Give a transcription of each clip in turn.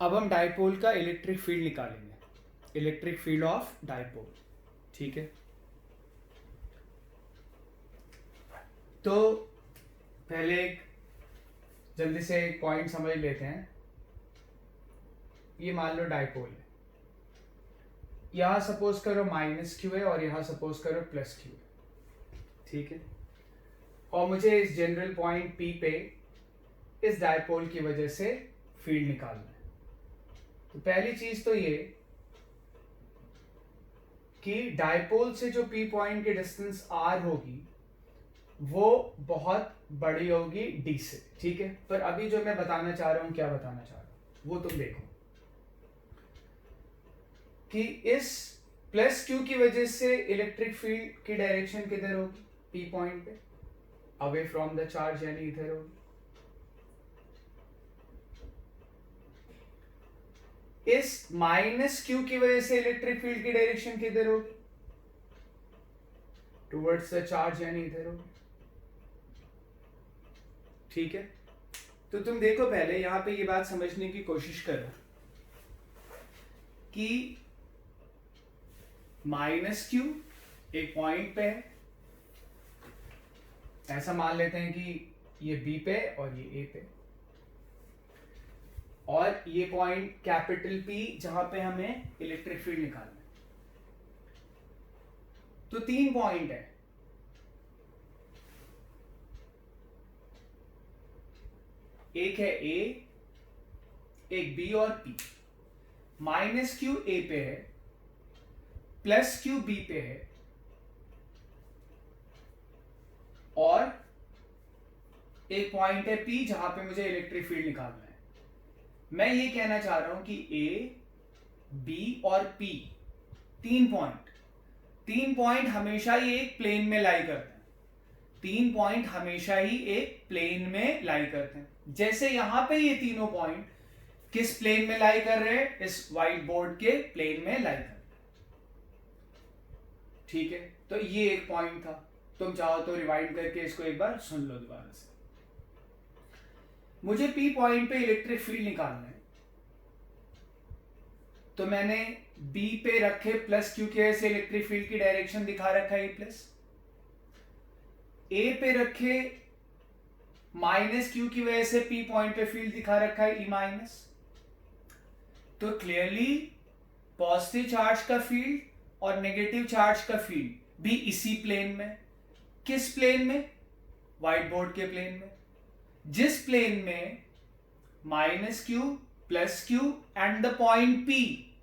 अब हम डाइपोल का इलेक्ट्रिक फील्ड निकालेंगे, इलेक्ट्रिक फील्ड ऑफ डाइपोल। ठीक है, तो पहले एक जल्दी से एक पॉइंट समझ लेते हैं। ये मान लो डाइपोल है, यहां सपोज करो माइनस क्यू है और यहां सपोज करो प्लस क्यू है। ठीक है, और मुझे इस जनरल पॉइंट पी पे इस डाइपोल की वजह से फील्ड निकालना है। तो पहली चीज तो ये कि डाइपोल से जो पी पॉइंट की डिस्टेंस आर होगी वो बहुत बड़ी होगी डी से। ठीक है, पर अभी जो मैं बताना चाह रहा हूं, क्या बताना चाह रहा हूं वो तुम देखो कि इस प्लस क्यू की वजह से इलेक्ट्रिक फील्ड की डायरेक्शन किधर होगी, पी पॉइंट पे, अवे फ्रॉम द चार्ज, यानी इधर होगी। इस माइनस क्यू की वजह से इलेक्ट्रिक फील्ड की डायरेक्शन किधर होगी, टुवर्ड्स द चार्ज, यानी इधर होगी। ठीक है, तो तुम देखो पहले यहां पे ये बात समझने की कोशिश करो कि माइनस क्यू एक पॉइंट पे है, ऐसा मान लेते हैं कि ये बी पे और ये ए पे, और ये पॉइंट कैपिटल पी जहां पे हमें इलेक्ट्रिक फील्ड निकालना है। तो 3 पॉइंट है, एक है ए, एक बी और पी। माइनस क्यू ए पे है, प्लस क्यू बी पे है, और एक पॉइंट है पी जहां पे मुझे इलेक्ट्रिक फील्ड निकालना है। मैं ये कहना चाह रहा हूं कि ए, बी और पी 3 पॉइंट हमेशा ही एक प्लेन में लाई करते हैं। 3 पॉइंट हमेशा ही एक प्लेन में लाई करते हैं। जैसे यहां पे ये तीनों पॉइंट किस प्लेन में लाई कर रहे हैं, इस व्हाइट बोर्ड के प्लेन में लाई कर रहे हैं। ठीक है, तो ये एक पॉइंट था। तुम चाहो तो रिवाइंड करके इसको एक बार सुन लो दोबारा से। मुझे पी पॉइंट पे इलेक्ट्रिक फील्ड निकालना है, तो मैंने बी पे रखे प्लस क्यू की वजह से इलेक्ट्रिक फील्ड की डायरेक्शन दिखा रखा है प्लस, ए पे रखे माइनस क्यू की वजह से पी पॉइंट पे फील्ड दिखा रखा है ई माइनस। तो क्लियरली पॉजिटिव चार्ज का फील्ड और नेगेटिव चार्ज का फील्ड भी इसी प्लेन में। किस प्लेन में, व्हाइट बोर्ड के प्लेन में। जिस प्लेन में minus Q, plus Q and the point P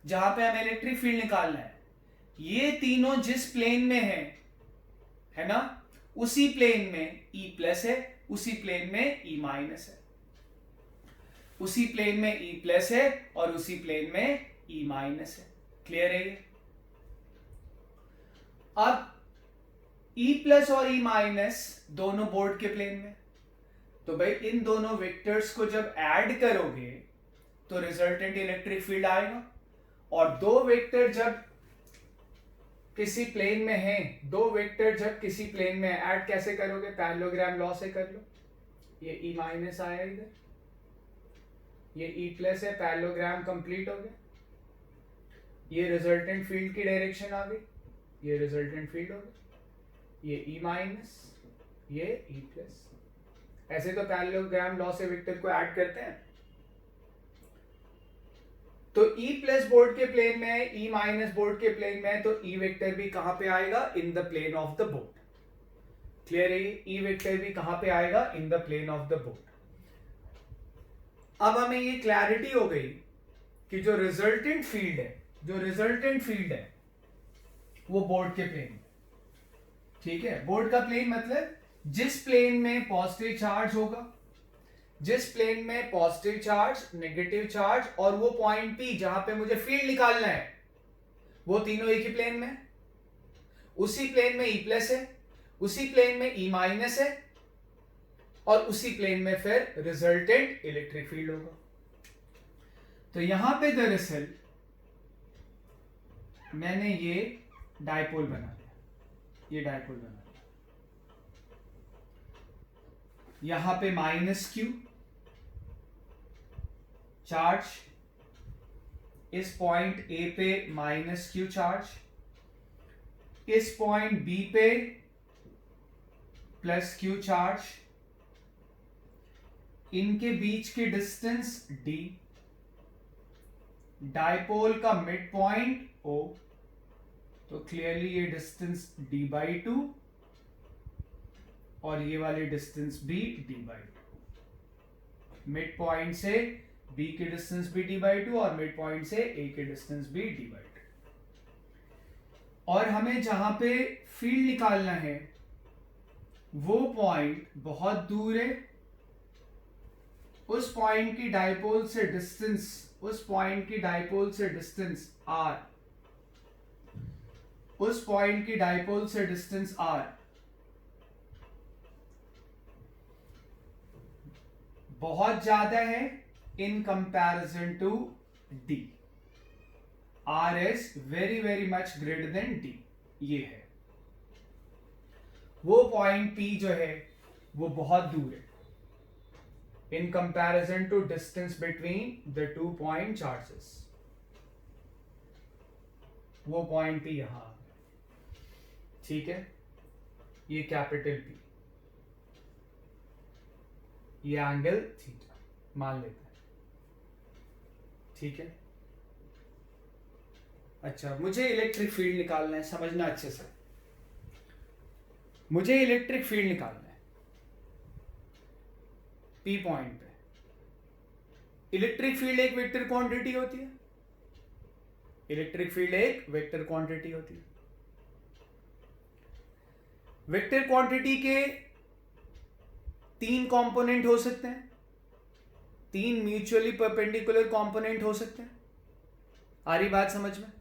जहां पे हमें इलेक्ट्रिक फील्ड निकालना है, ये तीनों जिस प्लेन में है ना, उसी प्लेन में E प्लस है, उसी प्लेन में E माइनस है, उसी प्लेन में E प्लस है और उसी प्लेन में E माइनस है। क्लियर है ये? अब E प्लस और E माइनस दोनों बोर्ड के प्लेन में, तो भाई इन दोनों वेक्टर्स को जब ऐड करोगे तो रिजल्टेंट इलेक्ट्रिक फील्ड आएगा। और दो वेक्टर जब किसी प्लेन में हैं, दो वेक्टर जब किसी प्लेन में ऐड कैसे करोगे, पैरेललोग्राम लॉ से कर लो। ये E माइनस आया इधर, ये E प्लस है, पैरेललोग्राम कंप्लीट हो गया, ये रिजल्टेंट फील्ड की डायरेक्शन आ गई, ये रिजल्टेंट फील्ड हो गया, ये E माइनस, ये E प्लस। ऐसे तो पैरेललोग्राम लॉ से वेक्टर को ऐड करते हैं। तो E प्लस बोर्ड के प्लेन में है, E माइनस बोर्ड के प्लेन में है, तो E वेक्टर भी कहां पे आएगा, in the plane of the board. Clear है? E वेक्टर भी कहां पे आएगा, in the plane of the board. अब हमें ये क्लैरिटी हो गई कि जो रिजल्टेंट फील्ड है वो बोर्ड के प्लेन में। ठीक है, बोर्ड का प्लेन मतलब जिस प्लेन में पॉजिटिव चार्ज होगा, जिस प्लेन में पॉजिटिव चार्ज, नेगेटिव चार्ज और वो पॉइंट पी जहां पे मुझे फील्ड निकालना है, वो तीनों एक ही प्लेन में। उसी प्लेन में E प्लस है, उसी प्लेन में E माइनस है, और उसी प्लेन में फिर रिजल्टेंट इलेक्ट्रिक फील्ड होगा। तो यहां पे दरअसल मैंने ये डाइपोल बना दिया, ये डाइपोल बना दिया। यहां पे माइनस क्यू चार्ज इस पॉइंट ए पे माइनस क्यू चार्ज, इस पॉइंट बी पे प्लस क्यू चार्ज, इनके बीच की डिस्टेंस d, डायपोल का मिड पॉइंट O, तो क्लियरली ये डिस्टेंस d/2 और ये वाली डिस्टेंस भी d/2। मिड पॉइंट से B की डिस्टेंस भी d/2 और मिड पॉइंट से A की डिस्टेंस भी d/2। और हमें जहां पे फील्ड निकालना है वो पॉइंट बहुत दूर है, उस पॉइंट की डायपोल से डिस्टेंस, उस पॉइंट की डायपोल से डिस्टेंस r, उस पॉइंट की डायपोल से डिस्टेंस r बहुत ज्यादा है in comparison to d। r is very very much greater than d। ये है वो पॉइंट p जो है वो बहुत दूर है in comparison to distance between the 2 point charges। वो पॉइंट P यहां, ठीक है, ये कैपिटल P, ये एंगल थीटा मान लेते हैं, ठीक है। अच्छा, मुझे इलेक्ट्रिक फील्ड निकालना है, समझना अच्छे से, मुझे इलेक्ट्रिक फील्ड निकालना है P पॉइंट पे। इलेक्ट्रिक फील्ड एक वेक्टर क्वांटिटी होती है, इलेक्ट्रिक फील्ड एक वेक्टर क्वांटिटी होती है। वेक्टर क्वांटिटी के 3 कंपोनेंट हो सकते हैं, 3 म्यूचुअली परपेंडिकुलर कंपोनेंट हो सकते हैं। आ रही बात समझ में?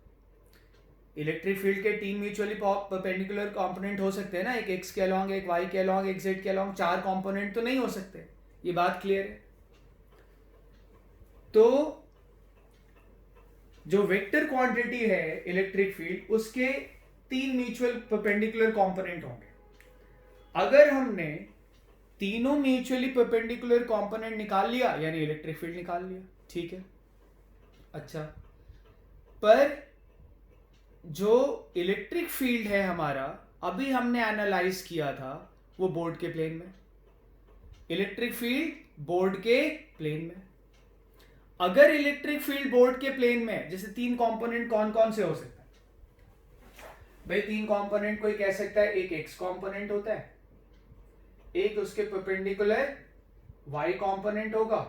इलेक्ट्रिक फील्ड के 3 म्यूचुअली परपेंडिकुलर कंपोनेंट हो सकते हैं ना, एक x के अलॉन्ग, एक y के अलॉन्ग, एक z के अलॉन्ग, 4 कंपोनेंट तो नहीं हो सकते। ये बात क्लियर है? तो जो वेक्टर क्वांटिटी है इलेक्ट्रिक फील्ड, उसके 3 म्यूचुअल परपेंडिकुलर कंपोनेंट होंगे। अगर हमने तीनों म्यूचुअली परपेंडिकुलर कंपोनेंट निकाल लिया यानी इलेक्ट्रिक फील्ड निकाल लिया, ठीक है। अच्छा, पर जो इलेक्ट्रिक फील्ड है हमारा, अभी हमने एनालाइज किया था वो बोर्ड के प्लेन में, इलेक्ट्रिक फील्ड बोर्ड के प्लेन में। अगर इलेक्ट्रिक फील्ड बोर्ड के प्लेन में, जैसे 3 कंपोनेंट कौन कौन से हो सकते हैं भाई? 3 कंपोनेंट कोई कह सकता है, एक x कंपोनेंट होता है, एक उसके परपेंडिकुलर y कंपोनेंट होगा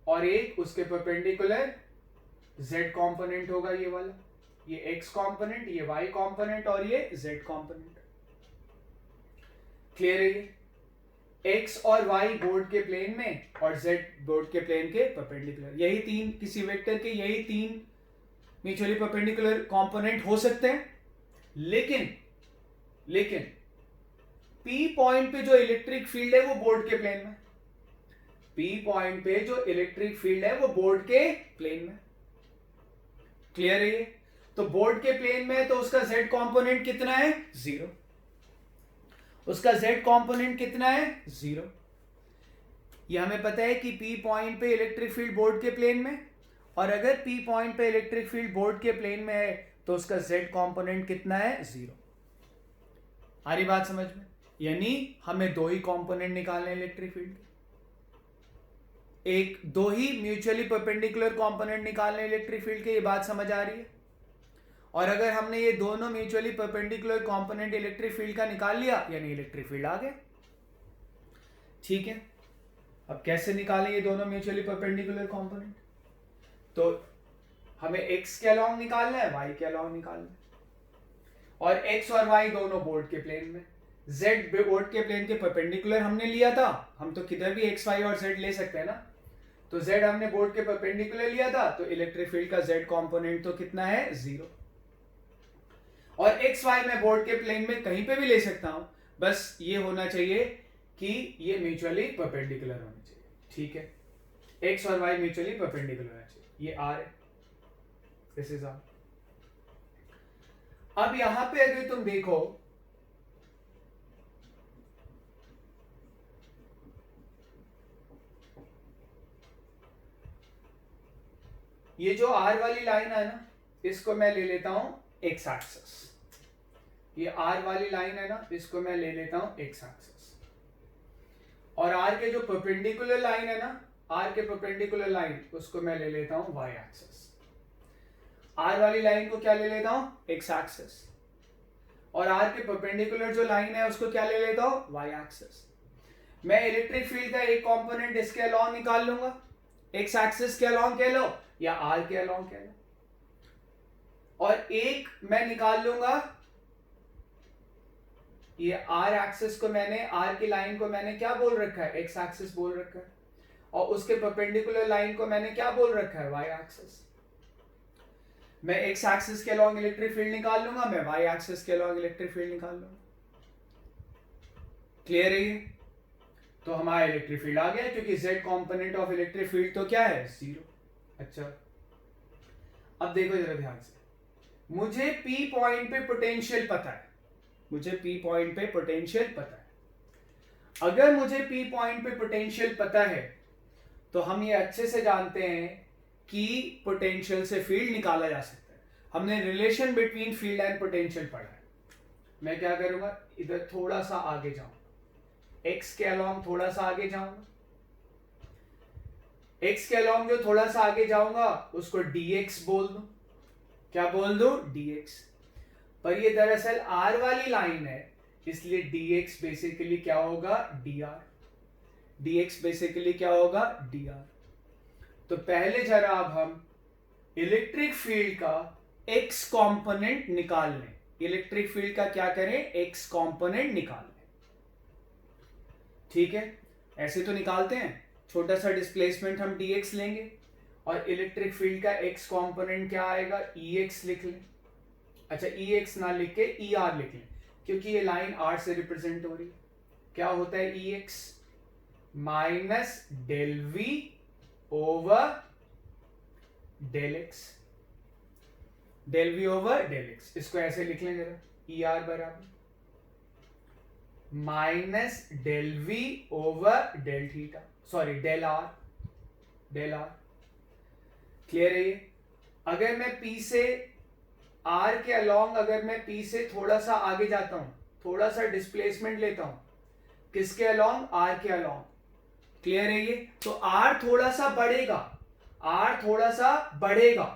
और एक उसके परपेंडिकुलर z कंपोनेंट होगा। ये वाला, ये x कंपोनेंट, ये y कंपोनेंट और ये z कंपोनेंट। क्लियर है? ये x और y बोर्ड के प्लेन में और z बोर्ड के प्लेन के परपेंडिकुलर, यही 3 किसी वेक्टर के, यही 3 म्यूचुअली परपेंडिकुलर कंपोनेंट हो सकते हैं। लेकिन P पॉइंट पे जो इलेक्ट्रिक फील्ड है वो बोर्ड के प्लेन में, P पॉइंट पे जो इलेक्ट्रिक फील्ड है वो बोर्ड के प्लेन में। क्लियर है ये? तो बोर्ड के प्लेन में तो उसका z कंपोनेंट कितना है? 0। उसका z कंपोनेंट कितना है? 0। ये हमें पता है कि P पॉइंट पे इलेक्ट्रिक फील्ड बोर्ड के प्लेन में, और अगर P पॉइंट पे इलेक्ट्रिक फील्ड बोर्ड के प्लेन में है तो उसका z कंपोनेंट कितना है? 0। आ रही बात समझ में? यानी हमें 2 ही कंपोनेंट निकालने हैं इलेक्ट्रिक फील्ड, एक 2 ही म्यूचुअली परपेंडिकुलर कंपोनेंट निकालने इलेक्ट्रिक फील्ड के। ये बात समझ आ रही है? और अगर हमने ये दोनों mutually perpendicular component electric field का निकाल लिया यानी इलेक्ट्रिक फील्ड आ गया, ठीक है। अब कैसे निकालें ये दोनों म्यूचुअली परपेंडिकुलर कंपोनेंट? तो हमें x के अलॉन्ग निकालना है, y के अलॉन्ग निकालना है, और x और y दोनों बोर्ड के प्लेन में। z बोर्ड के प्लेन के परपेंडिकुलर हमने लिया था, हम तो किधर भी x, y और z ले सकते हैं ना, तो z हमने बोर्ड के परपेंडिकुलर लिया था, तो इलेक्ट्रिक फील्ड का z कंपोनेंट तो कितना है? 0। और x y मैं बोर्ड के प्लेन में कहीं पे भी ले सकता हूं, बस ये होना चाहिए कि ये म्यूचुअली परपेंडिकुलर होना चाहिए, ठीक है। x और y म्यूचुअली परपेंडिकुलर होना चाहिए। ये r है, दिस इज r। अब यहां पे अगर तुम देखो, ये जो आर वाली लाइन है ना, इसको मैं ले लेता हूं एक्स एक्सिस। ये आर वाली लाइन है ना, इसको मैं ले लेता हूं एक्स एक्सिस। और आर के जो परपेंडिकुलर लाइन है ना, आर के परपेंडिकुलर लाइन, उसको मैं ले लेता हूं वाई एक्सिस। आर वाली लाइन को क्या ले लेता हूं एक्स एक्सिस, और आर के परपेंडिकुलर जो लाइन है उसको क्या ले लेता हूं वाई एक्सिस। मैं इलेक्ट्रिक फील्ड का एक कंपोनेंट इसके अलोंग निकाल लूंगा, एक्स एक्सिस के अलोंग कह लो या आर के अलोंग कह लो, और एक मैं निकाल लूंगा, ये आर एक्सिस को मैंने, आर की लाइन को मैंने क्या बोल रखा है एक्स एक्सिस बोल रखा है, और उसके परपेंडिकुलर लाइन को मैंने क्या बोल रखा है वाई एक्सिस। मैं एक्स एक्सिस के अलोंग इलेक्ट्रिक फील्ड निकाल लूंगा, मैं वाई एक्सिस के अलोंग इलेक्ट्रिक फील्ड निकाल लूंगा। क्लियर है ये? तो हमारा इलेक्ट्रिक फील्ड आ गया, क्योंकि z component of electric field तो क्या है 0। अच्छा, अब देखो जरा ध्यान से, मुझे P पॉइंट पे पोटेंशियल पता है, मुझे P पॉइंट पे पोटेंशियल पता है। अगर मुझे P पॉइंट पे पोटेंशियल पता है तो हम ये अच्छे से जानते हैं कि पोटेंशियल से फील्ड निकाला जा सकता है। हमने relation between field and potential पढ़ा है। मैं क्या करूंगा, इधर थोड़ा सा आगे जाऊं, x के अलोंग थोड़ा सा आगे जाऊंगा, x के अलोंग जो थोड़ा सा आगे जाऊंगा उसको dx बोल दूं। क्या बोल दूं? dx। पर ये दरअसल r वाली लाइन है, इसलिए dx बेसिकली क्या होगा dr। dx बेसिकली क्या होगा dr। तो पहले जरा अब हम इलेक्ट्रिक फील्ड का x कंपोनेंट निकाल लें। इलेक्ट्रिक फील्ड का क्या करें, x कंपोनेंट निकाल लें। ठीक है, ऐसे तो निकालते हैं, छोटा सा डिस्प्लेसमेंट हम dx लेंगे और इलेक्ट्रिक फील्ड का x कंपोनेंट क्या आएगा, ex लिख लें। अच्छा, ex ना लिख के er लिख लें, क्योंकि ये लाइन r से रिप्रेजेंट हो रही है। क्या होता है ex minus del v over del x, del v over del x। इसको ऐसे लिख लें जरा, er बराबर minus del v over del theta, sorry del r, del r। Clear है ये? अगर मैं P से R के अलोंग, अगर मैं P से थोड़ा सा आगे जाता हूं, थोड़ा सा डिस्प्लेसमेंट लेता हूं, किसके अलोंग, R के अलोंग। क्लियर है ये? तो R थोड़ा सा बढ़ेगा, R थोड़ा सा बढ़ेगा,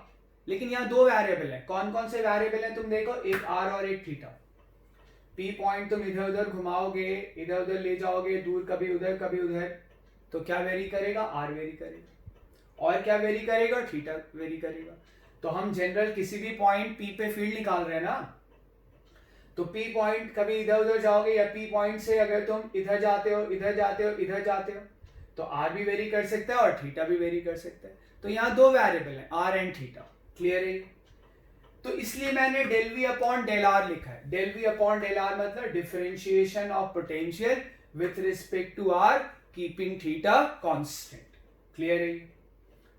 लेकिन यहां दो वेरिएबल है। कौन कौन से वेरिएबल हैं तुम देखो, एक R और एक थीटा। P पॉइंट तुम इधर उधर घुमाओगे, इधर उधर ले जाओगे, दूर कभी उधर कभी उधर, तो क्या वेरी करेगा, R वेरी करेगा। और क्या वेरी करेगा, थीटा वेरी करेगा। तो हम जनरल किसी भी पॉइंट P पे फील्ड निकाल रहे हैं ना, तो P पॉइंट कभी इधर उधर जाओगे, या P पॉइंट से अगर तुम इधर जाते हो, इधर जाते हो, इधर जाते हो, तो R भी वेरी कर सकता है और थीटा भी वेरी कर सकता है। तो यहाँ दो वेरिएबल है, R एंड थीटा। क्लियर है? तो इसलिए मैंने del V upon del R लिखा है। Del V upon del R मतलब differentiation of potential with respect to R, keeping theta constant. Clear है?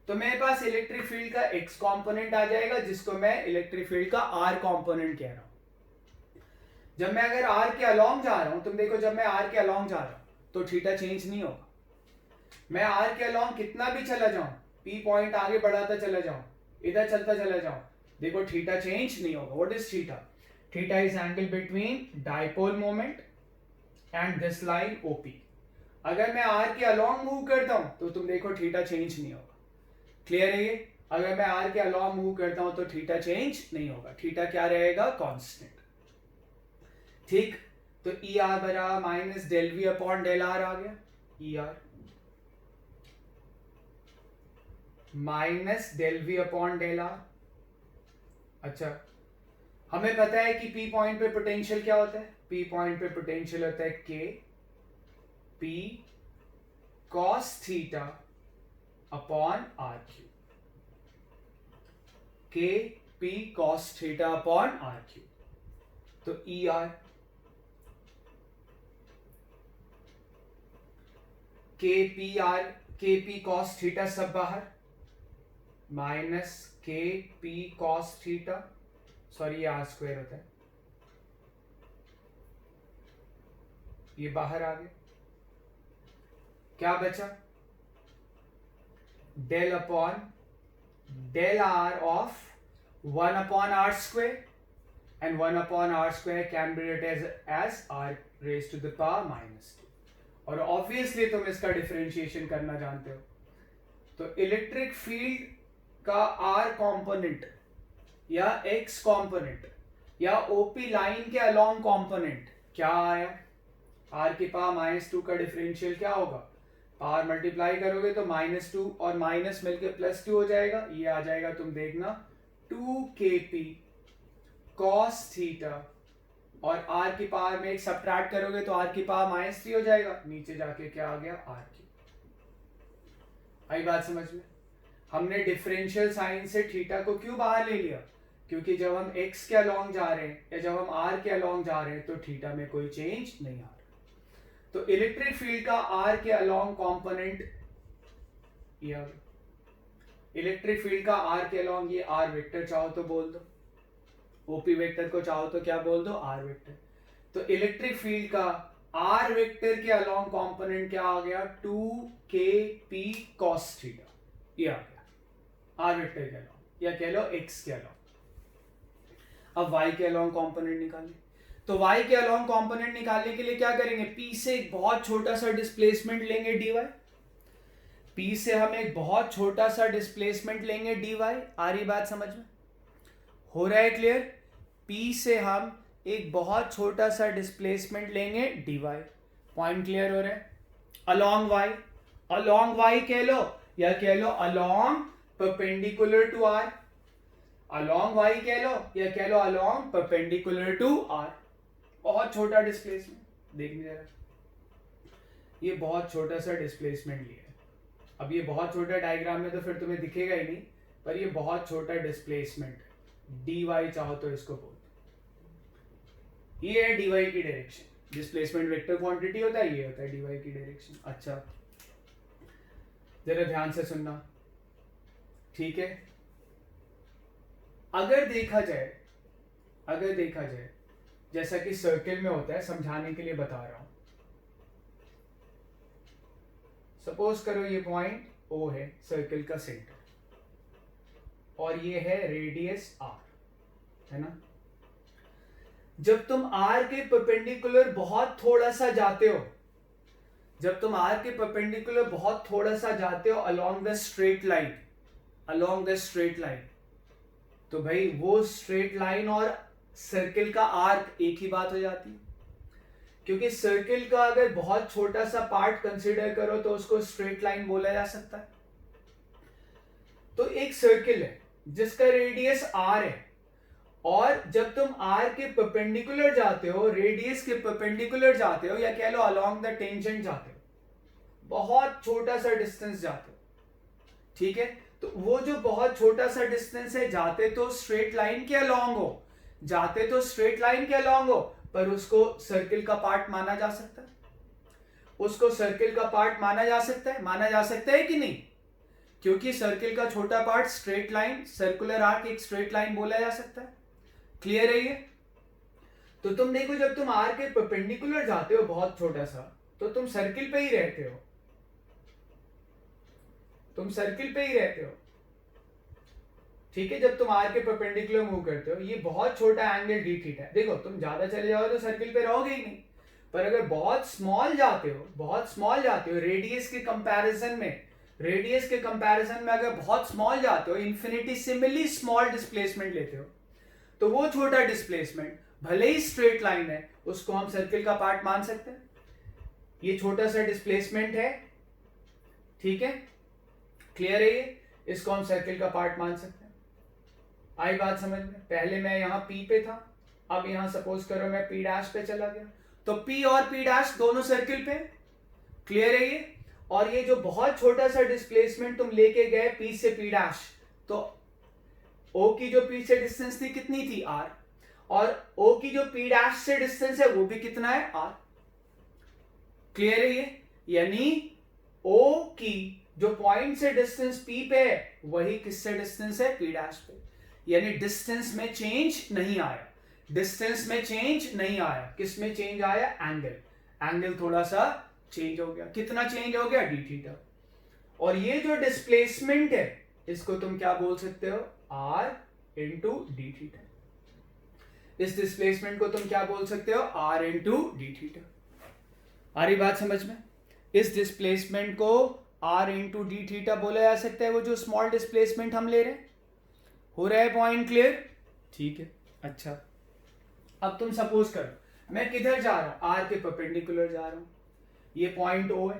तो मेरे पास इलेक्ट्रिक फील्ड का एक्स कंपोनेंट आ जाएगा, जिसको मैं इलेक्ट्रिक फील्ड का आर कंपोनेंट कह रहा हूं। जब मैं अगर आर के अलोंग जा रहा हूं, तुम देखो जब मैं आर के अलोंग जा रहा हूं तो थीटा चेंज नहीं होगा। मैं आर के अलोंग कितना भी चला जाऊं, पी पॉइंट आगे बढ़ाता चला जाऊं, इधर चलता चला जाऊं, देखो थीटा चेंज नहीं होगा। What is theta? Theta is angle between dipole moment and this line OP. अगर मैं आर के अलोंग मूव करता हूं तो तुम देखो थीटा चेंज नहीं होगा। क्लियर है ये? अगर मैं आर के अलोंग मूव करता हूं तो थीटा चेंज नहीं होगा, थीटा क्या रहेगा, कांस्टेंट। ठीक, तो ई आर बराबर minus del V upon del R आ गया, E R minus del V upon del R. अच्छा, हमें पता है कि P पॉइंट पे पोटेंशियल क्या होता है, P पॉइंट पे पोटेंशियल होता है K P cos theta upon R Q, K P cos theta upon R Q. तो E R K P cos theta सब बाहर, minus K P cos theta, sorry ये आर स्क्वायर होता है, ये बाहर आ गया। क्या बचा, del upon del r of 1 upon r square, and 1 upon r square can be written as r raised to the power minus 2. और ऑब्वियसली तुम इसका डिफरेंशिएशन करना जानते हो, तो इलेक्ट्रिक फील्ड का r कंपोनेंट या x कंपोनेंट या ओपी लाइन के अलोंग कंपोनेंट क्या आया, r की पावर माइनस 2 का डिफरेंशियल क्या होगा, पावर मल्टीप्लाई करोगे तो माइनस 2 और माइनस मिलके प्लस 2 हो जाएगा, ये आ जाएगा तुम देखना 2kp cos थीटा, और r की पावर में एक सब्ट्रैक्ट करोगे तो r की पावर माइनस 3 हो जाएगा, नीचे जाके क्या आ गया r की। आई बात समझ में? हमने डिफरेंशियल साइन से थीटा को क्यों बाहर ले लिया, क्योंकि जब हम x के अलोंग जा रहे हैं या जब हम r के अलोंग जा रहे हैं तो थीटा में कोई चेंज नहीं आ रहा। तो इलेक्ट्रिक फील्ड का r के अलोंग कंपोनेंट, इलेक्ट्रिक फील्ड का r के अलोंग ये r वेक्टर चाहो तो बोल दो, ओपी वेक्टर को चाहो तो क्या बोल दो, r वेक्टर। तो इलेक्ट्रिक फील्ड का r वेक्टर के अलोंग कंपोनेंट क्या आ गया, 2kp cos थीटा, ये आ गया r वेक्टर के अलोंग, या कह लो x के अलोंग। अब y के अलोंग कंपोनेंट निकालें, तो y के अलोंग कंपोनेंट निकालने के लिए क्या करेंगे, p से एक बहुत छोटा सा डिस्प्लेसमेंट लेंगे dy, p से हम एक बहुत छोटा सा डिस्प्लेसमेंट लेंगे dy। आ रही बात समझ में? हो रहा है क्लियर? p से हम एक बहुत छोटा सा डिस्प्लेसमेंट लेंगे dy, पॉइंट क्लियर हो रहा है? अलोंग y कह लो या कह लो along perpendicular to r, along y कह लो या कह लो अलोंग परपेंडिकुलर टू r, बहुत छोटा डिस्प्लेसमेंट। देखने जरा, ये बहुत छोटा सा डिस्प्लेसमेंट लिया है। अब ये बहुत छोटा डायग्राम में तो फिर तुम्हें दिखेगा ही नहीं, पर ये बहुत छोटा डिस्प्लेसमेंट dy चाहो तो इसको बोल, ये है dy की डायरेक्शन। डिस्प्लेसमेंट वेक्टर क्वांटिटी होता है, ये होता है dy की डायरेक्शन। अच्छा जरा ध्यान से सुनना, ठीक है? अगर देखा जाए जैसा कि सर्किल में होता है, समझाने के लिए बता रहा हूं। सपोज करो ये पॉइंट O है सर्किल का सेंटर, और ये है रेडियस r, है ना? जब तुम r के परपेंडिकुलर बहुत थोड़ा सा जाते हो, जब तुम r के परपेंडिकुलर बहुत थोड़ा सा जाते हो अलोंग द स्ट्रेट लाइन, तो भाई वो स्ट्रेट लाइन और सर्किल का आर्क एक ही बात हो जाती है, क्योंकि सर्किल का अगर बहुत छोटा सा पार्ट कंसीडर करो तो उसको स्ट्रेट लाइन बोला जा सकता है। तो एक सर्किल है जिसका रेडियस r है, और जब तुम r के परपेंडिकुलर जाते हो, रेडियस के परपेंडिकुलर जाते हो, या कह लो अलोंग द टेंजेंट जाते हो, बहुत छोटा सा डिस्टेंस जाते हो, ठीक है? तो वो जो बहुत छोटा सा डिस्टेंस है, जाते तो स्ट्रेट लाइन के अलोंग हो, पर उसको सर्किल का पार्ट माना जा सकता है, माना जा सकता है कि नहीं? क्योंकि सर्किल का छोटा part straight line, circular arc एक स्ट्रेट लाइन बोला जा सकता है। क्लियर है ये? तो तुम देखो, जब तुम आर्क के परपेंडिकुलर जाते हो बहुत छोटा सा, तो तुम सर्किल पे ही रहते हो, ठीक है? जब तुम आर के परपेंडिकुलर मूव करते हो, ये बहुत छोटा एंगल डी थीटा है। देखो तुम ज्यादा चले जाओ तो सर्किल पे रहोगे ही नहीं, पर अगर बहुत स्मॉल जाते हो रेडियस के कंपैरिजन में अगर बहुत स्मॉल जाते हो, इन्फिनिटेसिमली स्मॉल डिस्प्लेसमेंट लेते हो, तो वो छोटा डिस्प्लेसमेंट भले ही स्ट्रेट लाइन है, उसको हम सर्किल का पार्ट मान सकते हैं। ये छोटा सा डिस्प्लेसमेंट है, ठीक है? क्लियर है ये? इसको हम सर्किल का पार्ट मान सकते हैं। आई बात समझ में? पहले मैं यहाँ P पे था, अब यहाँ सपोज करो मैं P डैश पे चला गया, तो P और P डैश दोनों सर्किल पे। क्लियर है ये? और ये जो बहुत छोटा सा डिस्प्लेसमेंट तुम लेके गए P से P डैश, तो O की जो P से डिस्टेंस थी कितनी थी, R, और O की जो P डैश से डिस्टेंस है वो भी कितना है, R। क्लियर है ये? यानी O की जो पॉइंट से डिस्टेंस P पे है, वही किससे डिस्टेंस है, P डैश पे। यानी डिस्टेंस में चेंज नहीं आया, किस में चेंज आया, एंगल थोड़ा सा चेंज हो गया। कितना चेंज हो गया, डी थीटा। और ये जो डिस्प्लेसमेंट है इसको तुम क्या बोल सकते हो, r इंटू डी थीटा। इस डिस्प्लेसमेंट को तुम क्या बोल सकते हो, r इंटू डी थीटा। आ रही बात समझ में? इस डिस्प्लेसमेंट को r इंटू डी थीटा बोला जा सकता है, वो जो स्मॉल डिस्प्लेसमेंट हम ले रहे हैं। हो रहा है पॉइंट क्लियर? ठीक है। अच्छा, अब तुम सपोज करो मैं किधर जा रहा हूं, r के परपेंडिकुलर जा रहा हूं। ये पॉइंट O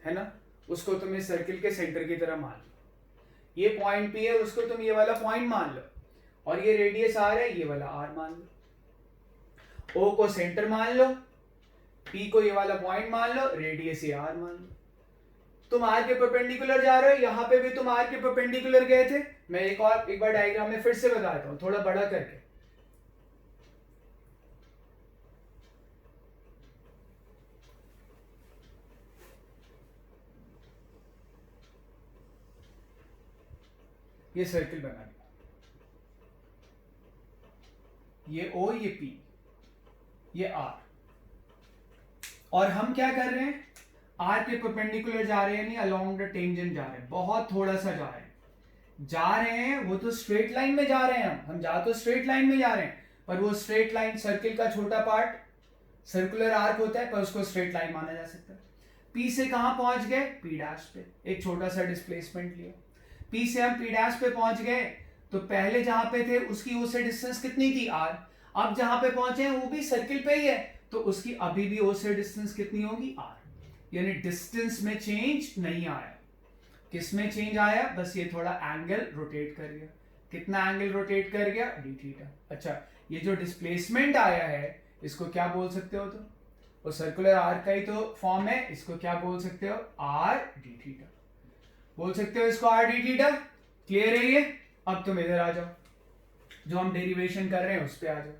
है ना, उसको तुम इस सर्किल के सेंटर की तरह मान लो। ये पॉइंट P है, उसको तुम ये वाला पॉइंट मान लो, और ये रेडियस r है, ये वाला r मान लो। O को सेंटर मान लो, P को ये वाला पॉइंट मान लो, रेडियस ये r मान लो। तुम r के परपेंडिकुलर जा रहे हो, यहां पे भी तुम r के परपेंडिकुलर गए थे। मैं एक बार डायग्राम में फिर से बताता हूं, थोड़ा बड़ा करके। ये सर्किल बना लिया, ये O, ये P, ये R, और हम क्या कर रहे हैं, R के परपेंडिकुलर जा रहे हैं, यानी अलोंग द टेंजेंट जा रहे हैं, बहुत थोड़ा सा जा रहे हैं। वो तो स्ट्रेट लाइन में जा रहे हैं, हम जा तो स्ट्रेट लाइन में जा रहे हैं, पर वो स्ट्रेट लाइन सर्किल का छोटा पार्ट सर्कुलर आर्क होता है, पर उसको स्ट्रेट लाइन माना जा सकता है। P से कहां पहुंच गए, P डैश पे, एक छोटा सा डिस्प्लेसमेंट लिया। P से हम P डैश पे पहुंच गए, तो पहले जहां पे थे उसकी O से डिस्टेंस कितनी थी, R। अब जहां पे पहुंचे हैं वो भी सर्किल पे ही है, तो उसकी अभी भी O से डिस्टेंस कितनी होगी, R। यानी डिस्टेंस में चेंज नहीं आया। किस में चेंज आया, बस ये थोड़ा एंगल रोटेट कर गया। कितना एंगल रोटेट कर गया, डी थीटा। अच्छा, ये जो डिस्प्लेसमेंट आया है इसको क्या बोल सकते हो तुम, वो सर्कुलर आर्क का ही तो फॉर्म है, इसको क्या बोल सकते हो, आर डी थीटा बोल सकते हो इसको, आर डी थीटा। क्लियर है ये? अब तुम इधर आ जाओ, जो हम डेरिवेशन कर रहे हैं उस पे आ जाओ।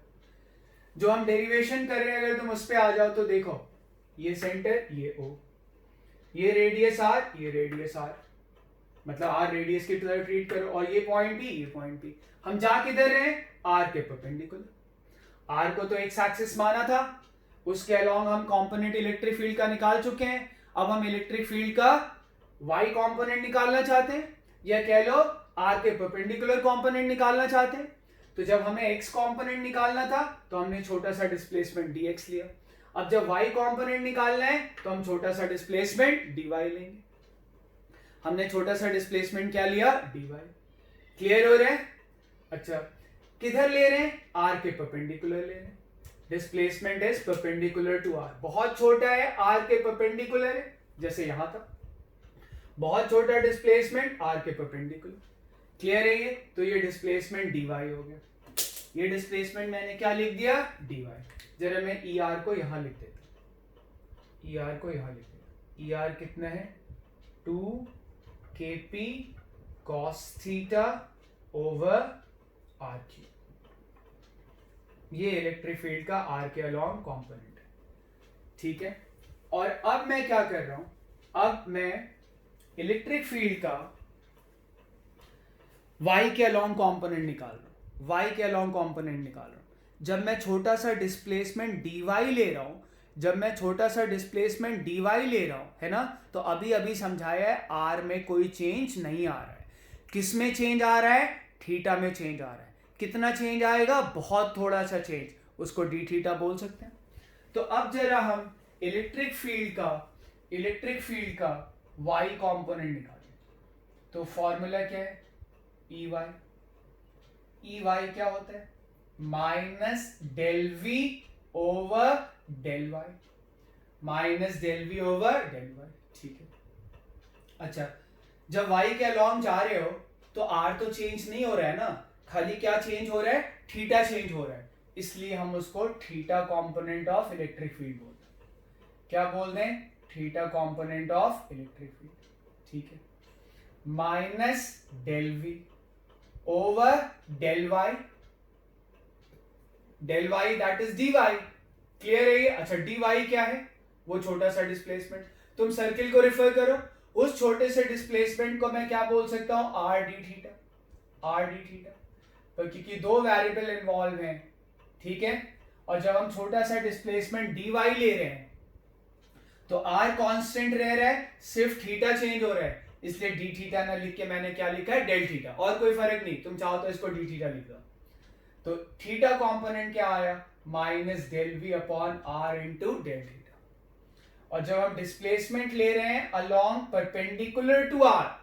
जो हम डेरिवेशन कर रहे हैं अगर तुम उस पे आ जाओ तो देखो, ये सेंटर, ये O, ये रेडियस R, ये रेडियस R, मतलब R रेडियस की तरह ट्रीट करो, और ये पॉइंट P, ये पॉइंट P। हम जा किधर रहे हैं, R के परपेंडिकुलर। R को तो एक्स एक्सिस माना था, उसके अलोंग हम कंपोनेंट इलेक्ट्रिक फील्ड का निकाल चुके हैं। अब हम इलेक्ट्रिक फील्ड का y कंपोनेंट निकालना चाहते हैं, या कह लो R के परपेंडिकुलर कंपोनेंट निकालना चाहते हैं। तो जब हमें x कंपोनेंट निकालना था तो हमने छोटा सा डिस्प्लेसमेंट dx लिया। अब जब y कंपोनेंट निकालना है तो हम छोटा सा डिस्प्लेसमेंट dy लेंगे। हमने छोटा सा डिस्प्लेसमेंट क्या लिया, dy। क्लियर हो रहा है? अच्छा, किधर ले रहे हैं, r के परपेंडिकुलर ले रहे हैं। Displacement is perpendicular to r, बहुत छोटा है, r के परपेंडिकुलर है, जैसे यहां था, बहुत छोटा डिस्प्लेसमेंट r के परपेंडिकुलर। क्लियर है ये? तो ये डिस्प्लेसमेंट dy हो गया। ये डिस्प्लेसमेंट मैंने क्या लिख दिया, dy। जरा मैं er को यहां लिख देता हूं, er को यहां लिख देता हूं। er कितना है, 2kp cos theta over r cube. ये इलेक्ट्रिक फील्ड का r के अलोंग कंपोनेंट है, ठीक है। और अब मैं क्या कर रहा हूं, अब मैं इलेक्ट्रिक फील्ड का y के अलोंग कंपोनेंट निकाल रहा हूं, y के अलोंग कंपोनेंट निकाल रहा हूं। जब मैं छोटा सा डिस्प्लेसमेंट dy ले रहा हूं, जब मैं छोटा सा डिस्प्लेसमेंट dy ले रहा हूं, है ना, तो अभी अभी समझाया है r में कोई चेंज नहीं आ रहा है। किस में चेंज आ रहा है, थीटा में चेंज आ रहा है। कितना चेंज आएगा, बहुत थोड़ा सा चेंज, उसको डी थीटा बोल सकते हैं। तो अब जरा हम इलेक्ट्रिक फील्ड का y कंपोनेंट निकालें। तो फॉर्मूला क्या है, EY क्या होता है, minus del V over del Y, minus del V over del Y, ठीक है। अच्छा, जब y के अलोंग जा रहे हो तो r तो चेंज नहीं हो रहा है ना, खाली क्या चेंज हो रहा है, थीटा चेंज हो रहा है, इसलिए हम उसको theta component of electric field बोलते हैं। क्या बोल रहे हैं, theta component of electric field, ठीक है। Minus del V over del Y that is dy। Clear है ये? अच्छा, dy क्या है, वो छोटा सा डिस्प्लेसमेंट। तुम सर्किल को रिफर करो, उस छोटे से डिस्प्लेसमेंट को मैं क्या बोल सकता हूं, आर डी थीटा। तो क्योंकि दो वेरिएबल इन्वॉल्व हैं, ठीक है, और जब हम छोटा सा डिस्प्लेसमेंट dy ले रहे हैं तो r कांस्टेंट रह रहा है, सिर्फ थीटा चेंज हो रहा है, इसलिए डी थीटा ना लिख के मैंने क्या लिखा है, डेल थीटा, और कोई फर्क नहीं, तुम चाहो तो इसको डी थीटा लिख दो। तो थीटा कंपोनेंट क्या आया, minus del V upon R into del theta. और जब हम डिस्प्लेसमेंट ले रहे हैं अलोंग परपेंडिकुलर टू आर,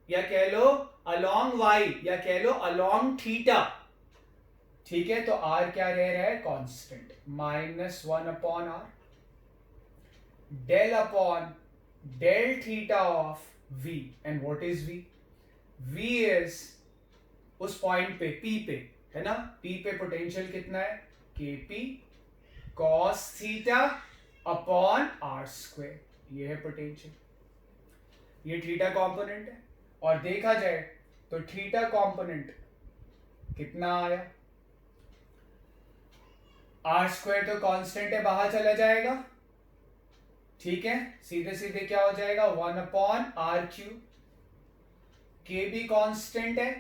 या कह लो अलोंग वाई, या कह लो अलोंग थीटा, ठीक है, तो आर क्या रह रहा है, constant, minus 1 upon R del upon del theta of v, and what is v? v is उस पॉइंट पे p पे, है ना, p पे पोटेंशियल कितना है, kp cos theta upon r square, ये है पोटेंशियल, ये थीटा कंपोनेंट है। और देखा जाए तो थीटा कंपोनेंट कितना आया, r स्क्वायर तो कांस्टेंट है, बाहर चला जाएगा, ठीक है, सीधे सीधे क्या हो जाएगा, 1 अपॉन आर क्यूब, के भी कांस्टेंट है,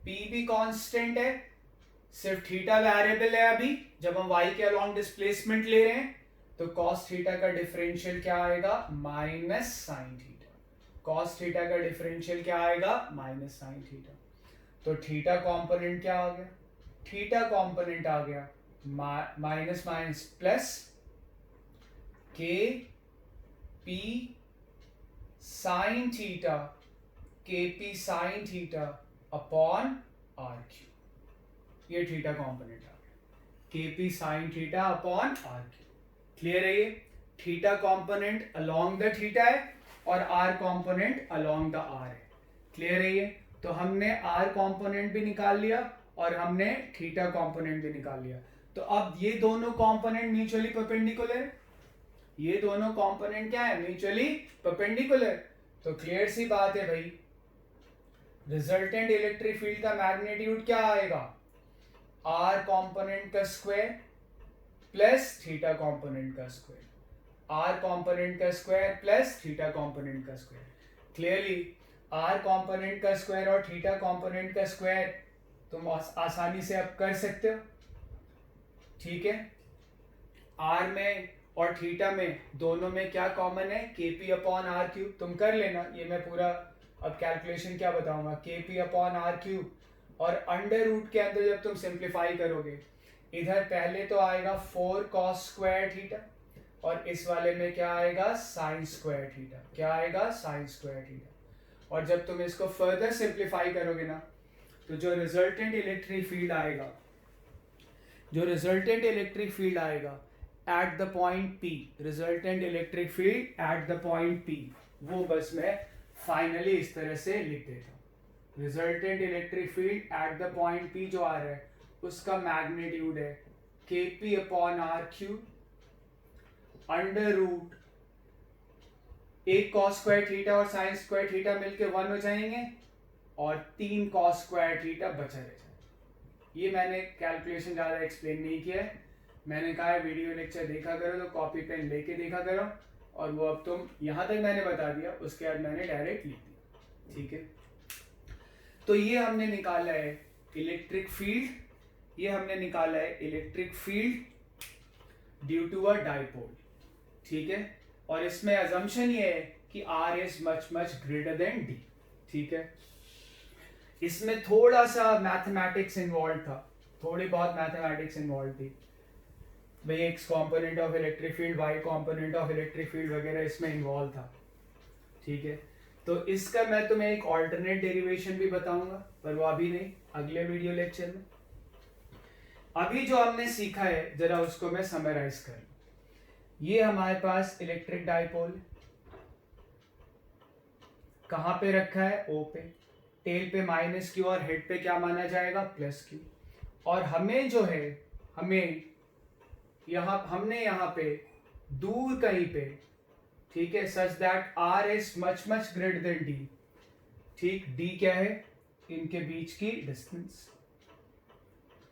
पी भी कांस्टेंट है, सिर्फ थीटा वेरिएबल है अभी, जब हम y के अलोंग डिस्प्लेसमेंट ले रहे हैं, तो cos थीटा का डिफरेंशियल क्या आएगा, minus sine theta, cos theta का डिफरेंशियल क्या आएगा, माइनस साइन थीटा। तो थीटा कंपोनेंट क्या आ गया, थीटा कंपोनेंट आ गया minus minus plus K P sine theta, K P sine theta upon R Q, ये थीटा कंपोनेंट आ गया, K P sine theta upon R Q. Clear है, ये theta component along the theta है और R component along the R है। Clear है ये, तो हमने आर कंपोनेंट भी निकाल लिया और हमने थीटा कंपोनेंट भी निकाल लिया। तो अब ये दोनों कंपोनेंट म्यूचुअली परपेंडिकुलर है, ये दोनों कंपोनेंट क्या है, म्यूचुअली परपेंडिकुलर। तो क्लियर सी बात है भाई, रिजल्टेंट इलेक्ट्रिक फील्ड का मैग्नीट्यूड क्या आएगा, आर कंपोनेंट का स्क्वायर प्लस थीटा कंपोनेंट का स्क्वायर, आर कंपोनेंट का स्क्वायर प्लस थीटा कंपोनेंट का स्क्वायर। क्लियरली आर कंपोनेंट का स्क्वायर और थीटा कंपोनेंट का स्क्वायर तुम आसानी से अब कर सकते हो, ठीक है। आर में और थीटा में दोनों में क्या कॉमन है, केपी अपॉन आर क्यूब, तुम कर लेना, ये मैं पूरा अब कैलकुलेशन क्या बताऊंगा, केपी अपॉन आर क्यूब, और अंडर रूट के अंदर जब तुम सिंप्लीफाई करोगे, इधर पहले तो आएगा 4 कॉस स्क्वायर थीटा, और इस वाले में क्या आएगा, साइन स्क्वायर थीटा, क्या आएगा, साइन स्क्वायर थीटा। और जब तुम इसको फर्दर सिंप्लीफाई करोगे ना, तो जो रिजल्टेंट इलेक्ट्रिक फील्ड आएगा, जो रिजल्टेंट इलेक्ट्रिक फील्ड आएगा eight the point P, resultant electric field at the point P, वो बस मैं फाइनली इस तरह से लिख देता हूँ। Resultant electric field at the point P जो आ रहा है, उसका मैग्नीट्यूड है kp upon R cube under root, एक कॉस स्क्वायर थीटा और साइन स्क्वायर थीटा मिलकर 1 हो जाएंगे, और 3 कॉस स्क्वायर थीटा बचा रह जाए। ये मैंने कैलकुलेशन ज़्यादा एक्सप्लेन नहीं किया है, मैंने कहा है वीडियो लेक्चर देखा करो तो कॉपी पेन लेके देखा करो, और वो अब तुम यहाँ तक मैंने बता दिया, उसके बाद मैंने डायरेक्ट लिख दिया, ठीक है। तो ये हमने निकाला है इलेक्ट्रिक फील्ड, ये हमने निकाला है electric field due to a dipole, ठीक है। और इसमें अजम्पशन ये है कि R is much much greater than D, ठीक है। इसमें थोड़ा सा मैथमेटिक्स इन्वॉल्व था, थोड़ी बहुत मैथमेटिक्स इन्वॉल्व थी भाई, X component of electric field, Y component of electric field वगैरह इसमें इन्वॉल्व था, ठीक है। तो इसका मैं तुम्हें एक ऑल्टरनेट डेरिवेशन भी बताऊंगा, पर वो अभी नहीं, अगले वीडियो लेक्चर में। अभी जो हमने सीखा है जरा उसको मैं समराइज कर लूं। ये हमारे पास इलेक्ट्रिक डाइपोल कहां पे रखा है, O पे, टेल पे माइनस क्यू और हेड पे क्या माना जाएगा, प्लस क्यू। और हमें जो है, हमें हमने यहाँ पे दूर कहीं पे, ठीक है, such that R is much much greater than D, ठीक, D क्या है, इनके बीच की डिस्टेंस।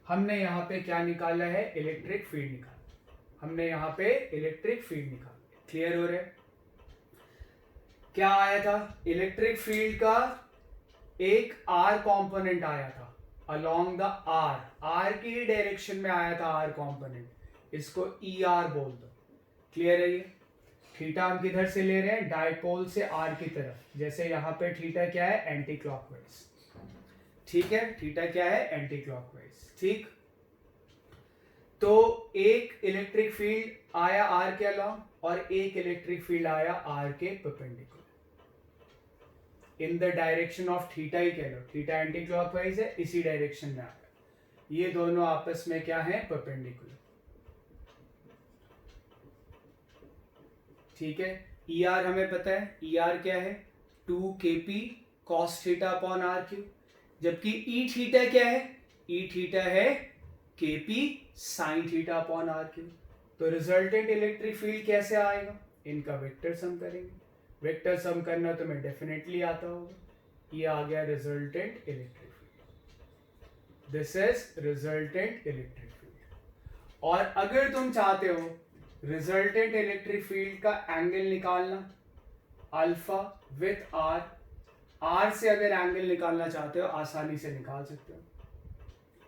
हमने यहाँ पे क्या निकाला है, इलेक्ट्रिक फील्ड निकाला, हमने यहाँ पे इलेक्ट्रिक फील्ड निकाला। क्लियर हो रहा है, क्या आया था, इलेक्ट्रिक फील्ड का एक R कंपोनेंट आया था अलोंग द R की डायरेक्शन में आया था R कंपोनेंट, इसको ER बोल दो। क्लियर है ये, थीटा हम किधर से ले रहे हैं, डायपोल से आर की तरफ। जैसे यहाँ पे थीटा क्या है, एंटी क्लॉकवाइज, ठीक है, थीटा क्या है, एंटी क्लॉकवाइज, ठीक। तो एक इलेक्ट्रिक फील्ड आया आर के अलॉन्ग और एक इलेक्ट्रिक फील्ड आया आर के perpendicular in the direction of theta ही कह लो, थीटा एंटी क्लॉकवाइज है, इसी डायरेक्शन में आ रहा है। ये दोनों आपस में क्या है, परपेंडिकुलर, ठीक है। ई आर हमें पता है, ई आर क्या है, 2kp cos theta upon R cube, जबकि ई थीटा क्या है, ई थीटा है kp sin theta upon R cube. तो रिजल्टेंट इलेक्ट्रिक फील्ड कैसे आएगा, इनका वेक्टर सम करेंगे, वेक्टर सम करना तुम्हें डेफिनेटली आता होगा। ये आ गया resultant electric field, this is resultant electric field. और अगर तुम चाहते हो रिजल्टेंट इलेक्ट्रिक फील्ड का एंगल निकालना, अल्फा विथ आर, आर से अगर एंगल निकालना चाहते हो आसानी से निकाल सकते हो,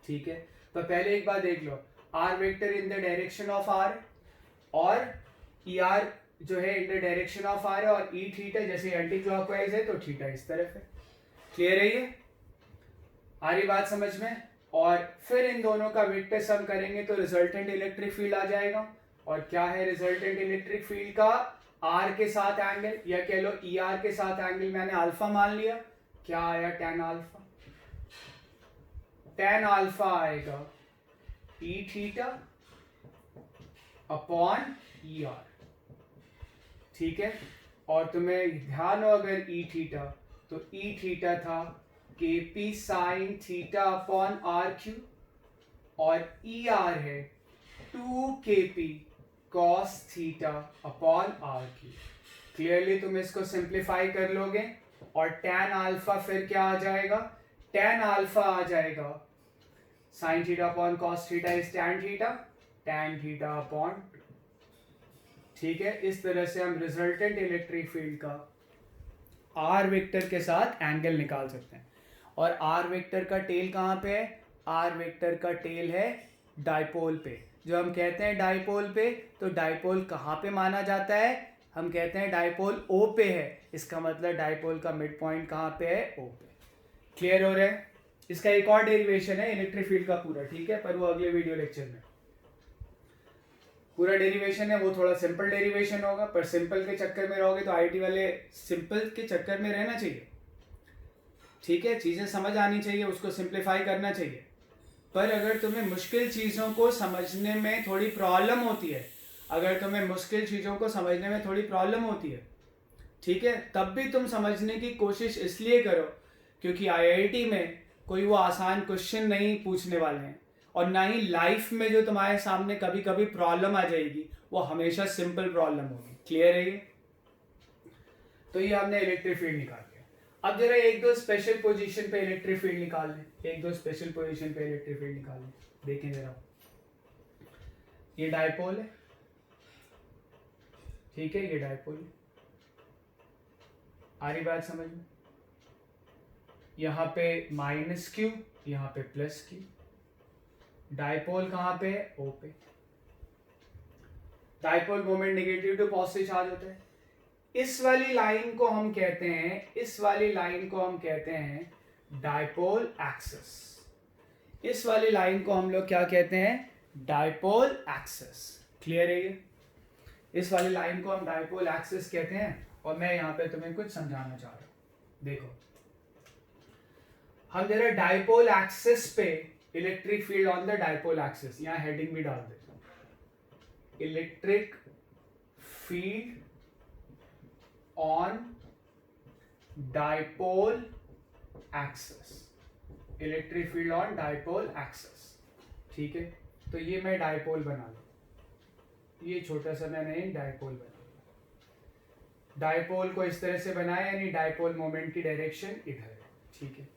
ठीक है। तो पहले एक बार देख लो, R vector in the direction of R और ई आर जो है in the direction of R है, और ई थीटा जैसे एंटी क्लॉकवाइज है तो थीटा इस तरफ है। क्लियर है ये, आ रही बात समझ में। और फिर इन दोनों का वेक्टर सम करेंगे तो रिजल्टेंट इलेक्ट्रिक फील्ड आ जाएगा। और क्या है रिजल्टेंट इलेक्ट्रिक फील्ड का, आर के साथ एंगल, या कह लो ई आर के साथ एंगल मैंने अल्फा मान लिया, क्या आया, tan अल्फा। tan अल्फा आएगा E theta upon E R, ठीक है। और तुम्हें ध्यान हो अगर ई थीटा, तो ई थीटा था kp sine theta upon R cube, और ई आर है 2kp cos theta upon R cube. Clearly तुम इसको सिंप्लीफाई कर लोगे और tan अल्फा फिर क्या आ जाएगा, tan अल्फा आ जाएगा sign theta upon cos theta is tan theta upon, ठीक है। इस तरह से हम रिजल्टेंट इलेक्ट्रिक फील्ड का आर वेक्टर के साथ एंगल निकाल सकते हैं। और आर वेक्टर का टेल कहाँ पे है, आर वेक्टर का टेल है डायपोल पे। जो हम कहते हैं डायपोल पे, तो डायपोल कहाँ पे माना जाता है, हम कहते हैं डायपोल ओ पे है, इसका मतलब डायपोल का मिड पॉइंट कहाँ पे है, ओ पे। क्लियर हो रहा है। इसका एक और डेरिवेशन है इलेक्ट्रिक फील्ड का पूरा, ठीक है, पर वो अगले वीडियो लेक्चर में पूरा डेरिवेशन है, वो थोड़ा सिंपल डेरिवेशन होगा। पर सिंपल के चक्कर में रहोगे तो आईटी वाले सिंपल के चक्कर में रहना चाहिए, ठीक है, चीजें समझ आनी चाहिए, उसको सिंप्लीफाई करना चाहिए। पर अगर तुम्हें मुश्किल चीजों को समझने में थोड़ी प्रॉब्लम होती है, अगर तुम्हें मुश्किल चीजों को समझने में थोड़ी प्रॉब्लम होती है, ठीक है, तब भी तुम समझने की कोशिश इसलिए करो क्योंकि आईआईटी में कोई वो आसान क्वेश्चन नहीं पूछने वाले हैं, और ना ही लाइफ में जो तुम्हारे सामने कभी कभी प्रॉब्लम आ जाएगी वो हमेशा सिंपल प्रॉब्लम होगी। क्लियर है ये। तो ये हमने इलेक्ट्रिक फील्ड निकाल लिया। अब जरा एक दो स्पेशल पोजीशन पे इलेक्ट्रिक फील्ड निकाल लें, एक दो स्पेशल पोजीशन पे इलेक्ट्रिक फील्ड निकाल लें। देखें जरा, ये डायपोल है, ठीक है, ये डायपोल है, आ रही बात समझ में। यहाँ पे माइनस क्यू, यहाँ पे प्लस क्यू, डायपोल कहाँ पे है, ओ पे। Dipole moment negative to positive charge होता है। इस वाली लाइन को हम कहते हैं, इस वाली लाइन को हम कहते हैं डायपोल एक्सिस। इस वाली लाइन को हम लोग क्या कहते हैं, डायपोल एक्सिस। क्लियर है ये। इस वाली लाइन को हम डायपोल एक्सिस कहते हैं। और मैं यहाँ पे तुम्हें कुछ समझाना चाह रहा हूँ। देखो, हम जरा डायपोल एक्सिस पे electric field on the dipole axis, यहाँ हेडिंग भी डाल देता हूँ, electric field on dipole axis, electric field on dipole axis, ठीक है। तो ये मैं डायपोल बना लूँ, ये छोटा सा मैंने डायपोल बना लिया। डायपोल को इस तरह से बनाया, यानी डायपोल मोमेंट की डायरेक्शन इधर है, ठीक है।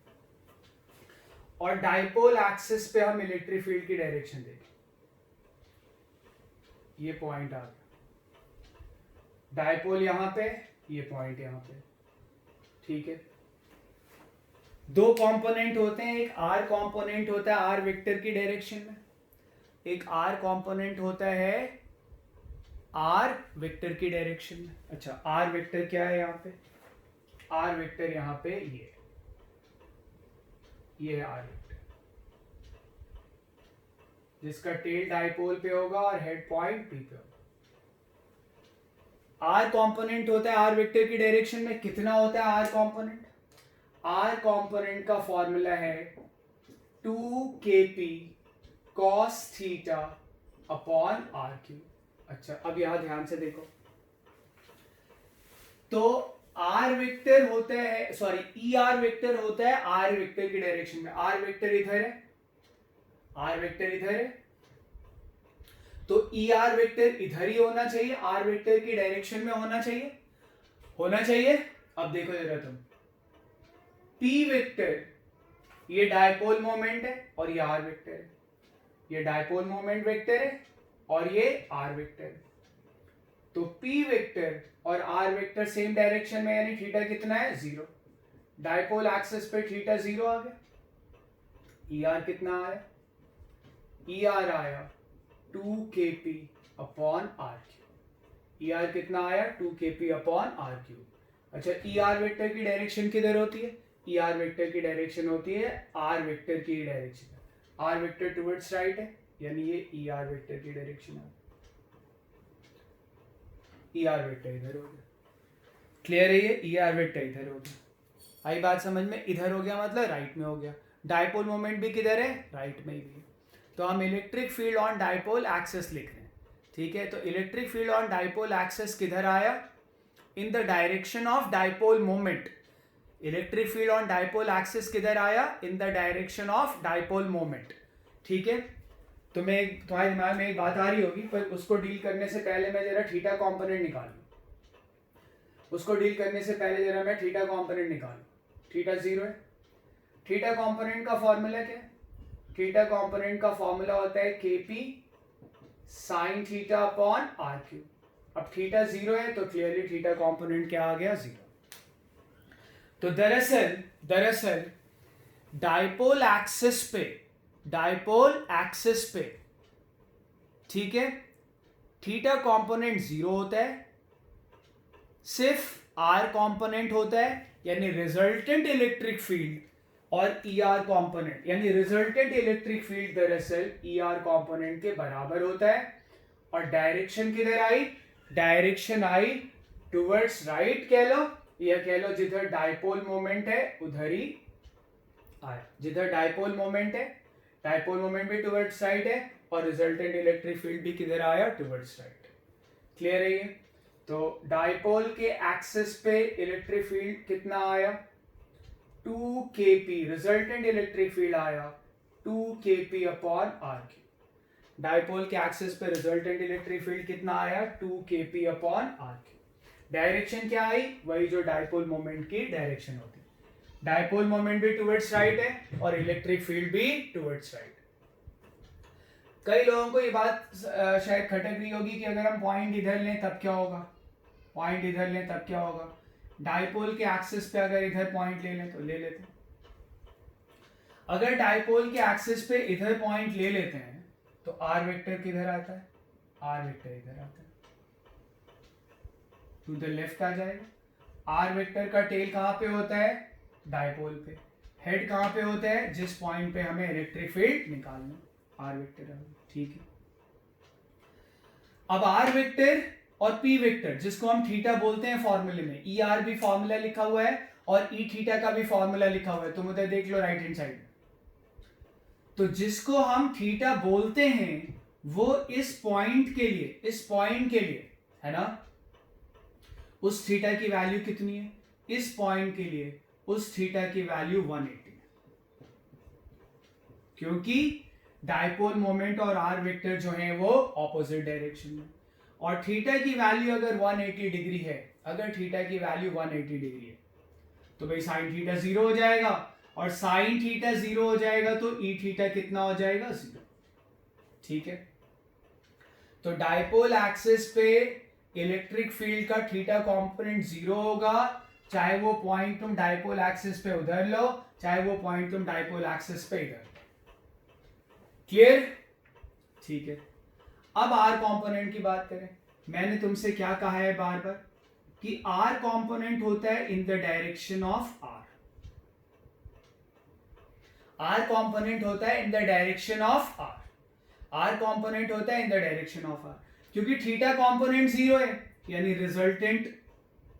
और डायपोल एक्सिस पे हम इलेक्ट्रिक फील्ड की डायरेक्शन देखें, ये पॉइंट आ गया, डायपोल यहां पे, ये पॉइंट यहां पे, ठीक है। दो कंपोनेंट होते हैं, एक आर कंपोनेंट होता है आर वेक्टर की डायरेक्शन में, एक आर कंपोनेंट होता है आर वेक्टर की डायरेक्शन में। अच्छा, आर वेक्टर क्या है यहाँ पे? आर वेक्टर यहाँ पे ये है आर वेक्टर, जिसका टेल डाइपोल पे होगा और हेड पॉइंट पी पे होगा। आर कंपोनेंट होता है आर वेक्टर की डायरेक्शन में, कितना होता है आर कंपोनेंट? आर कंपोनेंट का फॉर्मूला है 2kp cos theta upon R cube. अच्छा, अब यहां ध्यान से देखो, तो आर वेक्टर होता है, सॉरी ई आर वेक्टर होता है आर वेक्टर की डायरेक्शन में। आर वेक्टर इधर है, आर वेक्टर इधर है, तो ई आर वेक्टर इधर ही होना चाहिए, आर वेक्टर की डायरेक्शन में होना चाहिए, होना चाहिए। अब देखो जरा तुम, पी वेक्टर ये डायपोल मोमेंट है और ये आर वेक्टर है, ये डायपोल मोमेंट वेक्टर है और ये आर वेक्टर है। तो पी वेक्टर और आर वेक्टर सेम डायरेक्शन में, यानी थीटा कितना है? 0। डायपोल एक्सिस पे थीटा 0 आ गया। ई आर कितना आया? ई आर आया 2kp upon R cube. E R कितना आया? 2kp upon R cube. अच्छा, ई आर वेक्टर की डायरेक्शन किधर होती है? ई आर वेक्टर की डायरेक्शन होती है आर वेक्टर की direction. R vector towards right है, यानी ये ई आर वेक्टर की डायरेक्शन है। ई आर वेक्टर इधर हो गया, क्लियर है? ये ई आर वेक्टर इधर हो गया। आई बात समझ में? इधर हो गया मतलब राइट में हो गया। डायपोल मोमेंट भी किधर है? राइट में ही भी। तो हम electric field on dipole axis लिख रहे हैं, ठीक है? तो electric field on dipole axis किधर आया? इन the direction of dipole moment. Electric field on dipole axis किधर आया? इन the direction of dipole moment, ठीक है? तुम्हें तुम्हारे दिमाग में एक बात आ रही होगी, पर उसको डील करने से पहले मैं जरा थीटा कॉम्पोनेंट निकाल लूं। उसको डील करने से पहले जरा मैं थीटा कॉम्पोनेंट निकालूं। थीटा 0 है। थीटा कॉम्पोनेंट का फॉर्मूला क्या है? थीटा कॉम्पोनेंट का फॉर्मूला होता है kp sine theta upon R cube. अब थीटा 0 है तो क्लियरली थीटा कॉम्पोनेंट क्या आ गया? 0। तो दरअसल डायपोल एक्सिस पे, ठीक है, थीटा कंपोनेंट 0 होता है, सिर्फ आर कंपोनेंट होता है, यानी रिजल्टेंट इलेक्ट्रिक फील्ड, और ई आर कंपोनेंट, यानी रिजल्टेंट इलेक्ट्रिक फील्ड दरअसल ई आर कंपोनेंट के बराबर होता है। और डायरेक्शन किधर आई? डायरेक्शन आई टुवर्ड्स राइट कह लो, या कह लो जिधर डायपोल मोमेंट है उधर ही आए। जिधर डायपोल मोमेंट है, डायपोल मोमेंट भी टुवर्ड्स राइट है, और रिजल्टेंट इलेक्ट्रिक फील्ड भी किधर आया? Towards right. क्लियर है ये? तो डायपोल के एक्सिस पे इलेक्ट्रिक फील्ड कितना आया? 2kp। रिजल्टेंट इलेक्ट्रिक फील्ड आया 2kp upon R cube. Dipole के एक्सिस पे रिजल्टेंट इलेक्ट्रिक फील्ड कितना आया? 2kp upon R cube. Direction क्या आई? वही जो डायपोल मोमेंट की डायरेक्शन होती है। डायपोल मोमेंट भी टुवर्ड्स राइट है और इलेक्ट्रिक फील्ड भी टुवर्ड्स राइट। कई लोगों को ये बात शायद खटक रही होगी कि अगर हम पॉइंट इधर लें तब क्या होगा? पॉइंट इधर लें तब क्या होगा? डायपोल के एक्सिस पे अगर इधर पॉइंट ले लें तो ले लेते हैं। अगर डायपोल के एक्सिस पे इधर पॉइंट ले लेते हैं तो आर वेक्टर किधर आता है? आर वेक्टर इधर आता है, टू द लेफ्ट आ जाएगा। आर वेक्टर का टेल कहां पे होता है? डायपोल पे। हेड कहां पे होता है? जिस पॉइंट पे हमें इलेक्ट्रिक फील्ड निकालना, आर वेक्टर, ठीक है? अब आर वेक्टर और पी वेक्टर, जिसको हम थीटा बोलते हैं फॉर्मूले में, ई आर भी फॉर्मूला लिखा हुआ है और ई थीटा का भी फॉर्मूला लिखा हुआ है, तुम उधर देख लो राइट हैंड साइड। तो जिसको हम थीटा बोलते हैं वो इस पॉइंट के लिए है ना, उस थीटा की वैल्यू कितनी है? इस पॉइंट के लिए उस थीटा की वैल्यू 180 है, क्योंकि डायपोल मोमेंट और आर वेक्टर जो है वो ऑपोजिट डायरेक्शन में। और थीटा की वैल्यू अगर 180 डिग्री है, अगर थीटा की वैल्यू 180 डिग्री है तो भाई साइन थीटा 0 हो जाएगा, और साइन थीटा 0 हो जाएगा तो ई थीटा कितना हो जाएगा? 0, ठीक है? तो डायपोल एक्सिस पे इलेक्ट्रिक फील्ड का थीटा कंपोनेंट 0 होगा, चाहे वो पॉइंट तुम डायपोल एक्सिस पे उधर लो, चाहे वो पॉइंट तुम डायपोल एक्सिस पे इधर। क्लियर? ठीक है। अब आर कंपोनेंट की बात करें। मैंने तुमसे क्या कहा है बार बार कि r कंपोनेंट होता है in the direction of r, r component होता है in the direction of r, r component होता है in the direction of r, क्योंकि थीटा कंपोनेंट 0 है यानी रिजल्टेंट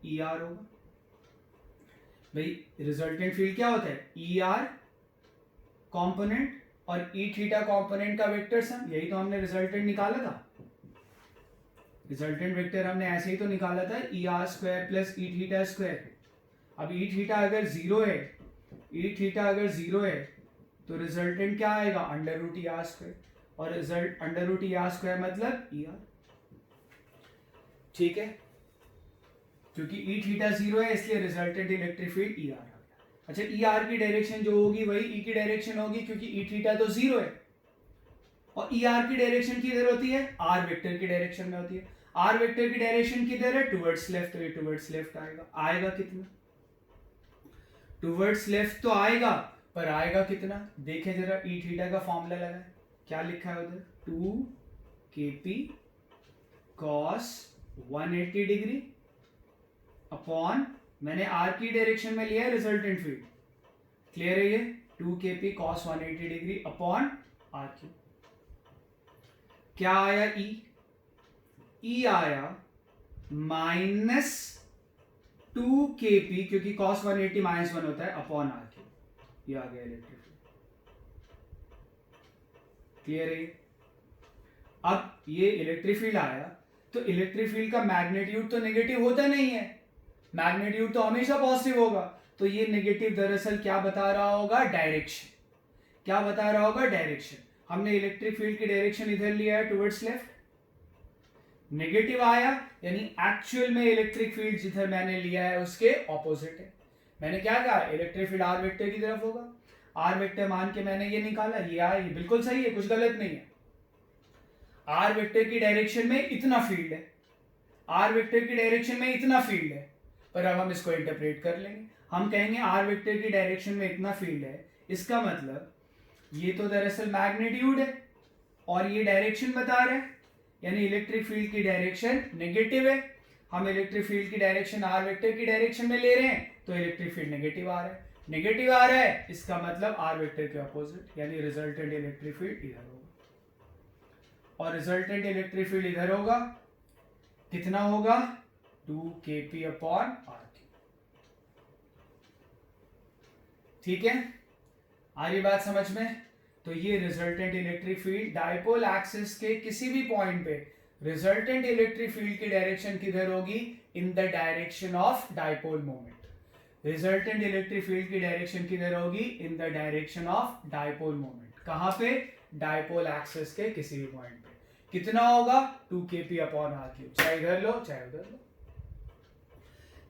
ER होगा। भाई रिजल्टेंट फील्ड क्या होता है, ER कंपोनेंट और E थीटा कंपोनेंट का वेक्टर सम, यही तो हमने रिजल्टेंट निकाला था। रिजल्टेंट वेक्टर हमने ऐसे ही तो निकाला था, ER square plus E theta square. अब E थीटा अगर 0 है, E थीटा अगर 0 है तो रिजल्टेंट क्या आएगा, अंडर रूट ER स्क्वायर, और result under root ER square मतलब ER। ठीक है, क्योंकि E थीटा 0 है इसलिए रिजल्टेंट इलेक्ट्रिक फील्ड ER आ गया। अच्छा, ER की डायरेक्शन जो होगी वही E की डायरेक्शन होगी, क्योंकि E थीटा तो 0 है, और ER की डायरेक्शन किधर होती है, R वेक्टर की डायरेक्शन में होती है। R वेक्टर की डायरेक्शन किधर है, टुवर्ड्स लेफ्ट, तो ये टुवर्ड्स लेफ्ट आएगा। आएगा कितना, टुवर्ड्स लेफ्ट तो आएगा, पर आएगा कितना, देखें जरा, E थीटा का फॉर्मूला लगाए, क्या लिखा है उधर, 2 kp cos 180 डिग्री अपॉन, मैंने R की डायरेक्शन में लिया है रिजल्टेंट फील्ड, क्लियर है ये, 2 kp cos 180 degree upon R cube. क्या आया E आया माइनस 2 kp, क्योंकि cos 180 माइनस 1 होता है, अपॉन R क्यूब। ये आ गया इलेक्ट्रिक फील्ड, क्लियर है। अब ये इलेक्ट्रिक फील्ड आया तो इलेक्ट्रिक फील्ड का मैग्नीट्यूड तो नेगेटिव होता नहीं है, मैग्नीट्यूड तो हमेशा पॉजिटिव होगा, तो ये नेगेटिव दरअसल क्या बता रहा होगा, डायरेक्शन। क्या बता रहा होगा, डायरेक्शन। हमने इलेक्ट्रिक फील्ड की डायरेक्शन इधर लिया है टुवर्ड्स लेफ्ट, नेगेटिव आया यानी एक्चुअल में इलेक्ट्रिक फील्ड जिधर मैंने लिया है उसके ऑपोजिट है। मैंने क्या कहा, इलेक्ट्रिक फील्ड आर वेक्टर की तरफ होगा, आर वेक्टर मान के मैंने ये निकाला, ये आया, ये बिल्कुल सही है, कुछ गलत नहीं है। आर वेक्टर की डायरेक्शन में इतना फील्ड है, आर वेक्टर की डायरेक्शन में इतना फील्ड है, पर अब हम इसको इंटरप्रेट कर लेंगे। हम कहेंगे आर वेक्टर की डायरेक्शन में इतना फील्ड है, इसका मतलब ये तो दरअसल मैग्नीट्यूड है और ये डायरेक्शन बता रहा है, यानी इलेक्ट्रिक फील्ड की डायरेक्शन नेगेटिव है। हम इलेक्ट्रिक फील्ड की डायरेक्शन आर वेक्टर की डायरेक्शन में ले रहे हैं तो इलेक्ट्रिक फील्ड नेगेटिव आ रहा है, नेगेटिव आ रहा है, इसका मतलब आर वेक्टर के अपोजिट, यानी रिजल्टेंट इलेक्ट्रिक फील्ड इधर होगा, और रिजल्टेंट इलेक्ट्रिक फील्ड इधर होगा, कितना होगा, 2 kp अपॉन आर क्यूब। ठीक है, आ रही बात समझ में। तो ये resultant electric field dipole axis के किसी भी पॉइंट पे रिजल्टेंट इलेक्ट्रिक फील्ड की डायरेक्शन किधर होगी, in the direction of dipole moment. Resultant electric field की डायरेक्शन किधर होगी, in the direction of dipole moment. कहां पे, डाइपोल एक्सिस के किसी भी पॉइंट पे। कितना होगा, 2 kp अपॉन आर क्यूब, चाहे इधर लो चाहे उधर लो।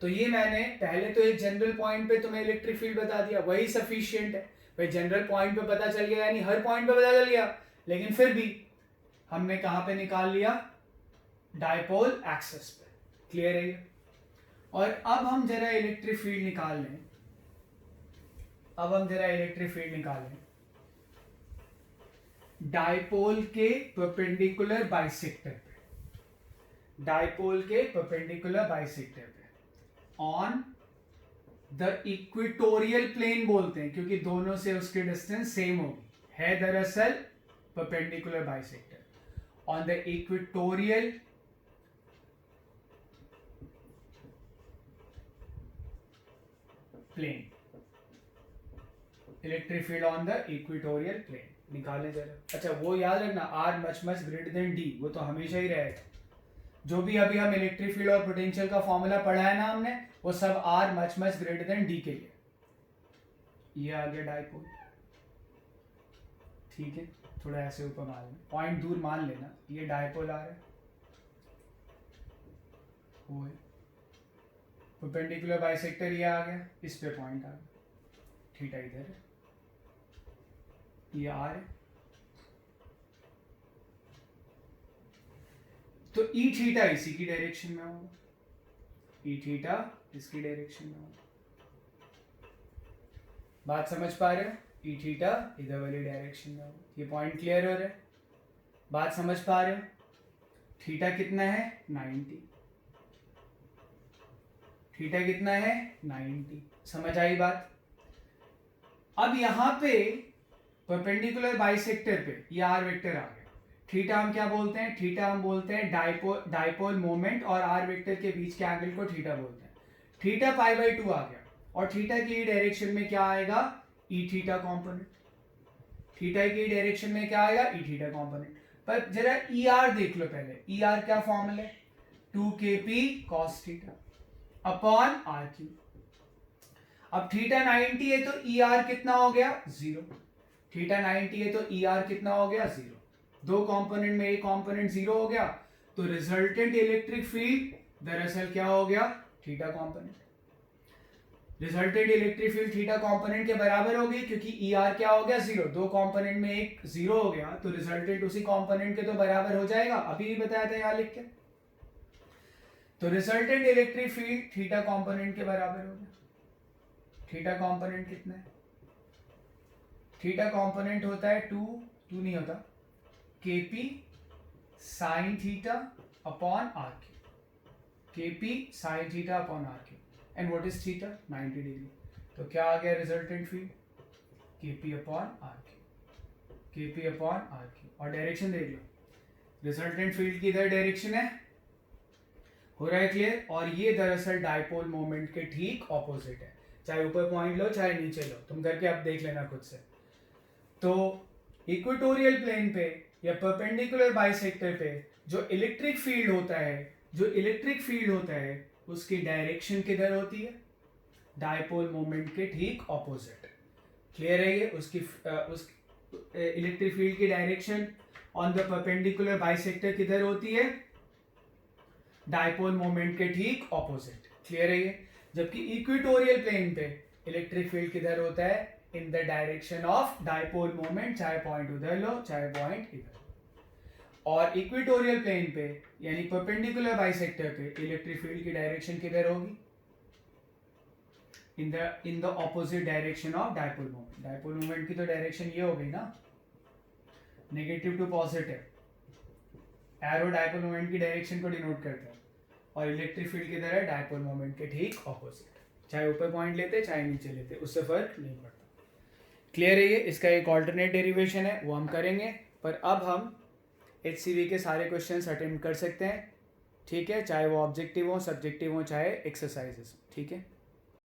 तो ये मैंने पहले तो एक जनरल पॉइंट पे तुम्हें इलेक्ट्रिक फील्ड बता दिया, वही सफिशिएंट है भाई, जनरल पॉइंट पे पता चल गया, यानी हर पॉइंट पे पता चल गया, लेकिन फिर भी हमने कहां पे निकाल लिया, डाइपोल एक्सिस पे, क्लियर है। और अब हम जरा इलेक्ट्रिक फील्ड निकाल लें, अब हम जरा इलेक्ट्रिक फील्ड निकाल लें डाइपोल के परपेंडिकुलर बाइसेक्टर पे, डाइपोल के परपेंडिकुलर बाइसेक्टर पे ऑन द इक्वेटोरियल प्लेन बोलते हैं, क्योंकि दोनों से उसकी डिस्टेंस सेम होगी, है दरअसल perpendicular bisector on the equatorial plane, electric field on the equatorial plane निकालें जरा। अच्छा वो याद रखना, R much much greater than D, वो तो हमेशा ही रहेगा। जो भी अभी हम इलेक्ट्रिक फील्ड और पोटेंशियल का फॉर्मूला पढ़ा है ना हमने, वो सब R much much greater than D के लिए। ये आ गया डाइपोल, ठीक है, थोड़ा ऐसे ऊपर मान लेना, पॉइंट दूर मान लेना, ये डाइपोल आ रहा है, वो है परपेंडिकुलर बाइसेक्टर, ये आ गया, इस पे पॉइंट आ गया, थीटा इधर है, ये आर है, तो ई थीटा इसी की डायरेक्शन में होगा, ई थीटा इसकी डायरेक्शन में होगा। बात समझ पा रहे हो, ई थीटा इधर वाली डायरेक्शन में होगा। ये पॉइंट क्लियर हो रहा है, बात समझ पा रहे हो। थीटा कितना है 90, थीटा कितना है 90। समझ आई बात। अब यहां पे परपेंडिकुलर बाइसेक्टर पे ये आर वेक्टर आ गया। थीटा हम क्या बोलते हैं, थीटा हम बोलते हैं डाइपोल मोमेंट, और आर वेक्टर के बीच के एंगल को थीटा बोलते हैं। थीटा पाई बाई 2 आ गया, और थीटा की डायरेक्शन में क्या आएगा, ई थीटा कॉम्पोनेंट। थीटा की डायरेक्शन में क्या आएगा, ई थीटा कॉम्पोनेंट। पर जरा ई आर देख लो पहले, ई आर क्या फॉर्मूला है, 2kp cos theta upon R cube. अब थीटा 90 है तो ई आर कितना हो गया 0। थीटा 90 है तो ई आर कितना हो गया 0। दो कंपोनेंट में एक कंपोनेंट 0 हो गया, तो रिजल्टेंट इलेक्ट्रिक फील्ड दरअसल क्या हो गया, theta component. Resultant electric field theta component के बराबर हो गई, क्योंकि ई आर क्या हो गया 0। दो कंपोनेंट में एक 0 हो गया, तो रिजल्टेंट उसी कंपोनेंट के तो बराबर हो जाएगा। अभी भी बताया था यहां लिख के। तो resultant electric field theta component के बराबर हो गया। थीटा कंपोनेंट कितना है, थीटा कंपोनेंट होता है 2 नहीं होता, kp sin theta upon R cube. kp sin theta upon R cube. And what is theta 90 degree. तो क्या आ गया resultant field, kp upon R cube, kp upon R cube. और डायरेक्शन देख लो, रिजल्टेंट फील्ड की इधर डायरेक्शन है, हो रहा है क्लियर। और ये दरअसल डाइपोल मोमेंट के ठीक ऑपोजिट है। चाहे ऊपर पॉइंट लो चाहे नीचे लो, तुम करके अब देख लेना खुद से। तो इक्वेटोरियल प्लेन पे या परपेंडिकुलर बाइसेक्टर पे जो इलेक्ट्रिक फील्ड होता है, उसकी डायरेक्शन किधर होती है, डाइपोल मोमेंट के ठीक ऑपोजिट। क्लियर है ये। उस इलेक्ट्रिक फील्ड की direction on the perpendicular bisector किधर होती है, डाइपोल मोमेंट के ठीक ऑपोजिट। क्लियर है ये। जबकि इक्वेटोरियल प्लेन पे इलेक्ट्रिक फील्ड किधर होता है, in the direction of dipole moment, चाहे पॉइंट उधर लो चाहे पॉइंट इधर। और इक्वेटोरियल प्लेन पे यानी परपेंडिकुलर बाइसेक्टर पे इलेक्ट्रिक फील्ड की डायरेक्शन किधर होगी, in the opposite direction of dipole moment. Dipole moment की तो डायरेक्शन ये हो गई ना, negative to positive. Arrow dipole moment की डायरेक्शन को डिनोट करता है, और इलेक्ट्रिक फील्ड किधर है, डाइपोल मोमेंट के ठीक ऑपोजिट। चाहे ऊपर पॉइंट लेते चाहे नीचे लेते, उससे फर्क नहीं पड़ता। क्लियर है ये। इसका एक ऑल्टरनेट डेरिवेशन है, वो हम करेंगे। पर अब हम HCV के सारे क्वेश्चंस अटेम्प्ट कर सकते हैं, ठीक है, चाहे वो ऑब्जेक्टिव हो, सब्जेक्टिव हो, चाहे एक्सरसाइजेस, ठीक है।